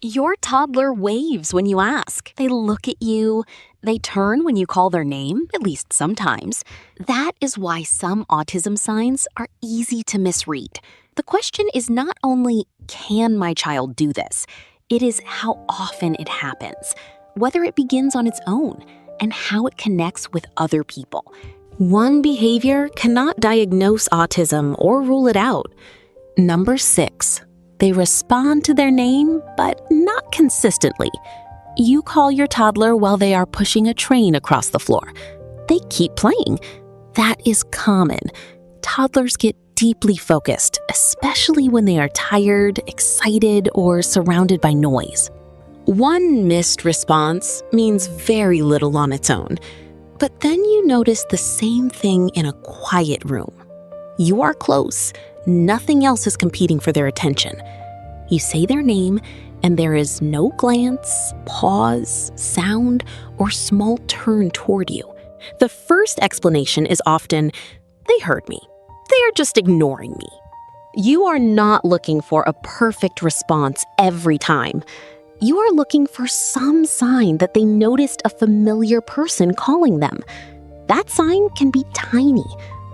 Your toddler waves when you ask. They look at you. They turn when you call their name, at least sometimes. That is why some autism signs are easy to misread. The question is not only, can my child do this? It is how often it happens, whether it begins on its own, and how it connects with other people. One behavior cannot diagnose autism or rule it out. Number 6. They respond to their name, but not consistently. You call your toddler while they are pushing a train across the floor. They keep playing. That is common. Toddlers get deeply focused, especially when they are tired, excited, or surrounded by noise. One missed response means very little on its own, but then you notice the same thing in a quiet room. You are close. Nothing else is competing for their attention. You say their name, and there is no glance, pause, sound, or small turn toward you. The first explanation is often, they heard me. They are just ignoring me. You are not looking for a perfect response every time. You are looking for some sign that they noticed a familiar person calling them. That sign can be tiny.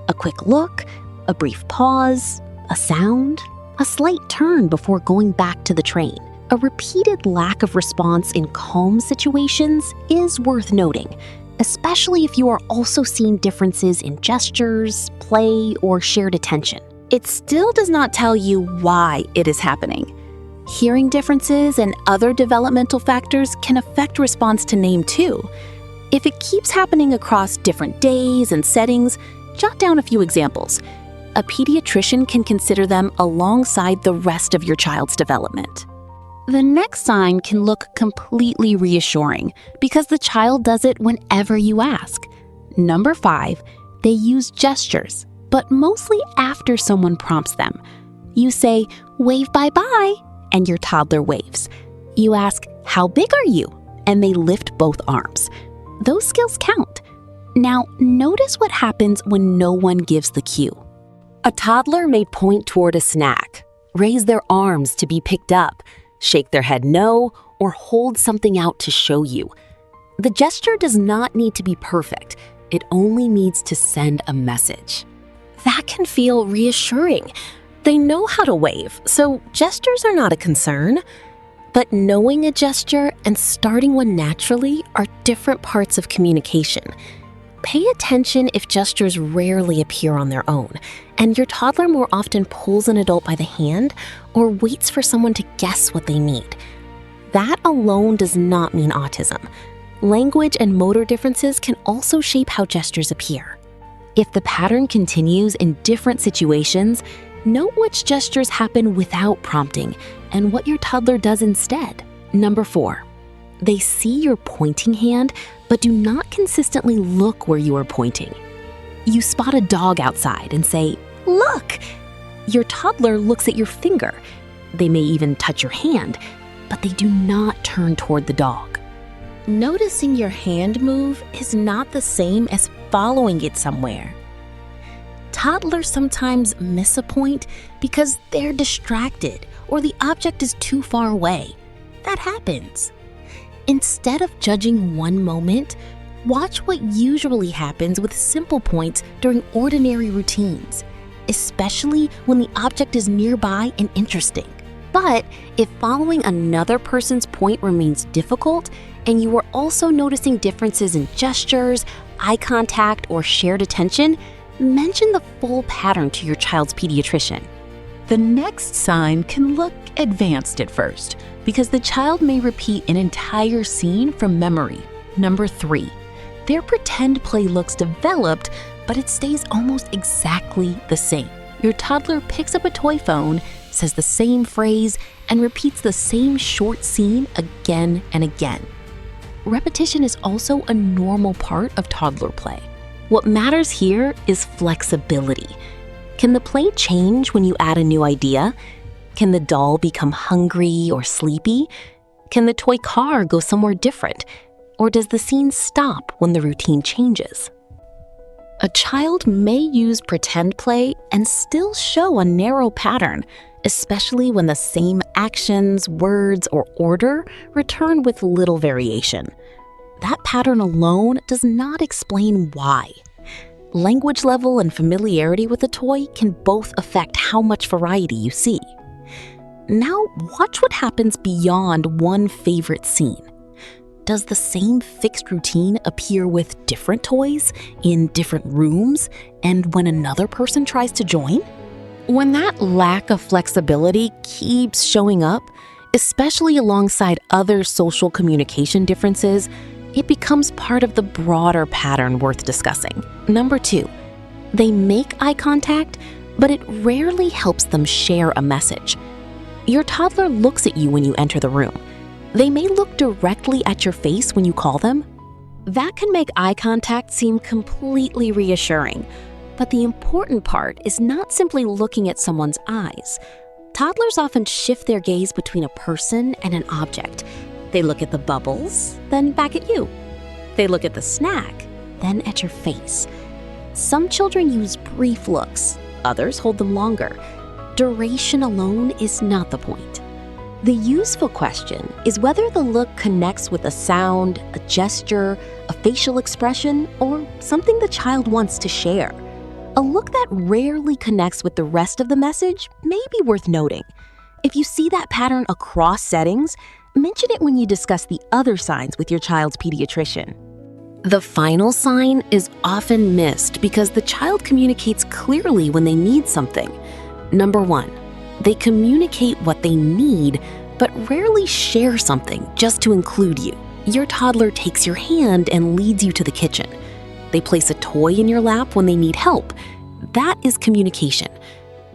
A quick look, a brief pause, a sound, a slight turn before going back to the train. A repeated lack of response in calm situations is worth noting, especially if you are also seeing differences in gestures, play, or shared attention. It still does not tell you why it is happening. Hearing differences and other developmental factors can affect response to name too. If it keeps happening across different days and settings, jot down a few examples. A pediatrician can consider them alongside the rest of your child's development. The next sign can look completely reassuring because the child does it whenever you ask. Number 5, they use gestures, but mostly after someone prompts them. You say, "Wave bye-bye," and your toddler waves. You ask, "How big are you?" and they lift both arms. Those skills count. Now, notice what happens when no one gives the cue. A toddler may point toward a snack, raise their arms to be picked up, shake their head no, or hold something out to show you. The gesture does not need to be perfect. It only needs to send a message. That can feel reassuring. They know how to wave, so gestures are not a concern. But knowing a gesture and starting one naturally are different parts of communication. Pay attention if gestures rarely appear on their own, and your toddler more often pulls an adult by the hand or waits for someone to guess what they need. That alone does not mean autism. Language and motor differences can also shape how gestures appear. If the pattern continues in different situations, note which gestures happen without prompting and what your toddler does instead. Number 4, they see your pointing hand but do not consistently look where you are pointing. You spot a dog outside and say, "Look!" Your toddler looks at your finger. They may even touch your hand, but they do not turn toward the dog. Noticing your hand move is not the same as following it somewhere. Toddlers sometimes miss a point because they're distracted or the object is too far away. That happens. Instead of judging one moment, watch what usually happens with simple points during ordinary routines, especially when the object is nearby and interesting. But if following another person's point remains difficult, and you are also noticing differences in gestures, eye contact, or shared attention, mention the full pattern to your child's pediatrician. The next sign can look advanced at first because the child may repeat an entire scene from memory. Number 3, their pretend play looks developed, but it stays almost exactly the same. Your toddler picks up a toy phone, says the same phrase, and repeats the same short scene again and again. Repetition is also a normal part of toddler play. What matters here is flexibility. Can the play change when you add a new idea? Can the doll become hungry or sleepy? Can the toy car go somewhere different? Or does the scene stop when the routine changes? A child may use pretend play and still show a narrow pattern, especially when the same actions, words, or order return with little variation. That pattern alone does not explain why. Language level and familiarity with a toy can both affect how much variety you see. Now, watch what happens beyond one favorite scene. Does the same fixed routine appear with different toys, in different rooms, and when another person tries to join? When that lack of flexibility keeps showing up, especially alongside other social communication differences, it becomes part of the broader pattern worth discussing. Number 2, they make eye contact, but it rarely helps them share a message. Your toddler looks at you when you enter the room. They may look directly at your face when you call them. That can make eye contact seem completely reassuring, but the important part is not simply looking at someone's eyes. Toddlers often shift their gaze between a person and an object. They look at the bubbles, then back at you. They look at the snack, then at your face. Some children use brief looks, others hold them longer. Duration alone is not the point. The useful question is whether the look connects with a sound, a gesture, a facial expression, or something the child wants to share. A look that rarely connects with the rest of the message may be worth noting. If you see that pattern across settings, mention it when you discuss the other signs with your child's pediatrician. The final sign is often missed because the child communicates clearly when they need something. Number 1, they communicate what they need, but rarely share something just to include you. Your toddler takes your hand and leads you to the kitchen. They place a toy in your lap when they need help. That is communication.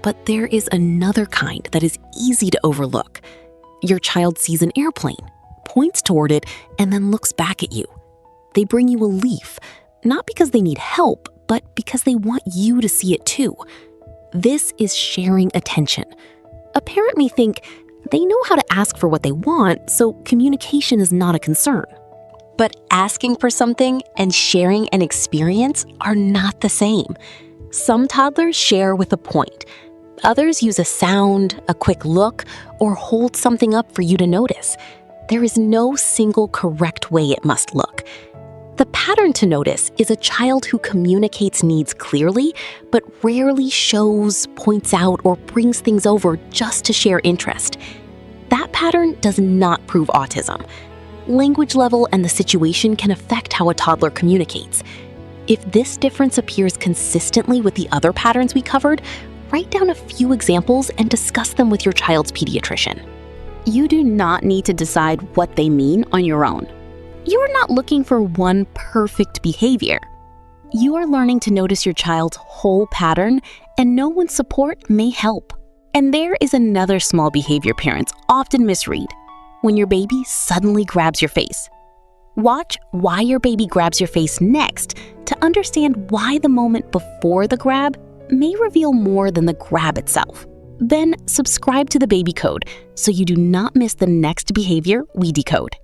But there is another kind that is easy to overlook. Your child sees an airplane, points toward it, and then looks back at you. They bring you a leaf, not because they need help, but because they want you to see it too. This is sharing attention. A parent may think they know how to ask for what they want, so communication is not a concern. But asking for something and sharing an experience are not the same. Some toddlers share with a point. Others use a sound, a quick look, or hold something up for you to notice. There is no single correct way it must look. The pattern to notice is a child who communicates needs clearly, but rarely shows, points out, or brings things over just to share interest. That pattern does not prove autism. Language level and the situation can affect how a toddler communicates. If this difference appears consistently with the other patterns we covered, write down a few examples and discuss them with your child's pediatrician. You do not need to decide what they mean on your own. You are not looking for one perfect behavior. You are learning to notice your child's whole pattern and know when support may help. And there is another small behavior parents often misread: when your baby suddenly grabs your face. Watch why your baby grabs your face next to understand why the moment before the grab may reveal more than the grab itself. Then subscribe to the baby code so you do not miss the next behavior we decode.